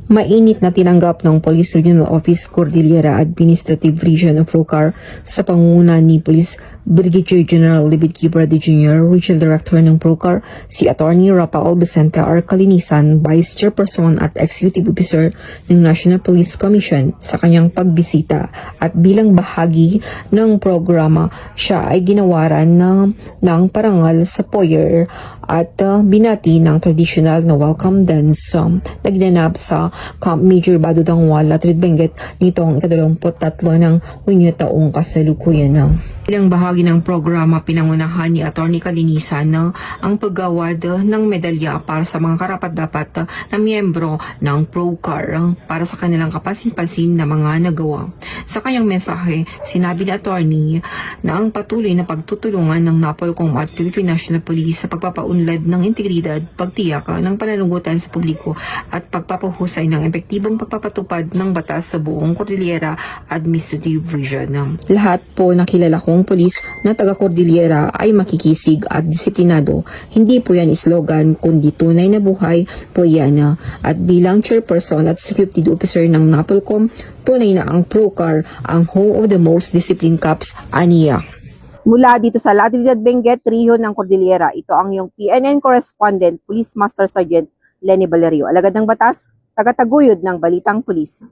Mainit na tinanggap ng Police Regional Office Cordillera Administrative Region of Rocar sa pangunguna ni Police Brigadier General David Gibrade Jr., Regional Director ng Procar, si Attorney Rafael Vicente R. Calinisan, Vice Chairperson at Executive Officer ng National Police Commission sa kanyang pagbisita, at bilang bahagi ng programa siya ay ginawaran ng parangal sa foyer at binati ng traditional na welcome dance nagnanap sa Camp Major Badudangwal at Benguet nitong ika-23 ng Hunyo taong kasalukuyan. Bilang bahagi ng programa, pinangunahan ni Atty. Calinisan ang paggawad ng medalya para sa mga karapat-dapat na miyembro ng Procar para sa kanilang kapansin-pansin na mga nagawa. Sa kanyang mensahe, sinabi ni Atty. na ang patuloy na pagtutulungan ng NAPOLCOM at Philippine National Police sa pagpapaunlad ng integridad, pagtiyak ng pananagutan sa publiko at pagpapahusay ng epektibong pagpapatupad ng batas sa buong Cordillera Administrative Region. Lahat po na kilala kong pulis na taga-Cordillera ay makikisig at disiplinado. Hindi po yan slogan, kundi tunay na buhay po yan. At bilang chairperson at security officer ng NAPOLCOM, tunay na ang Procar ang home of the most disciplined cops, aniya. Mula dito sa Latridad, Benguet, Region ng Cordillera, ito ang iyong PNN correspondent, Police Master Sergeant Lenny Valerio. Alagad ng batas, tagataguyod ng Balitang Pulis.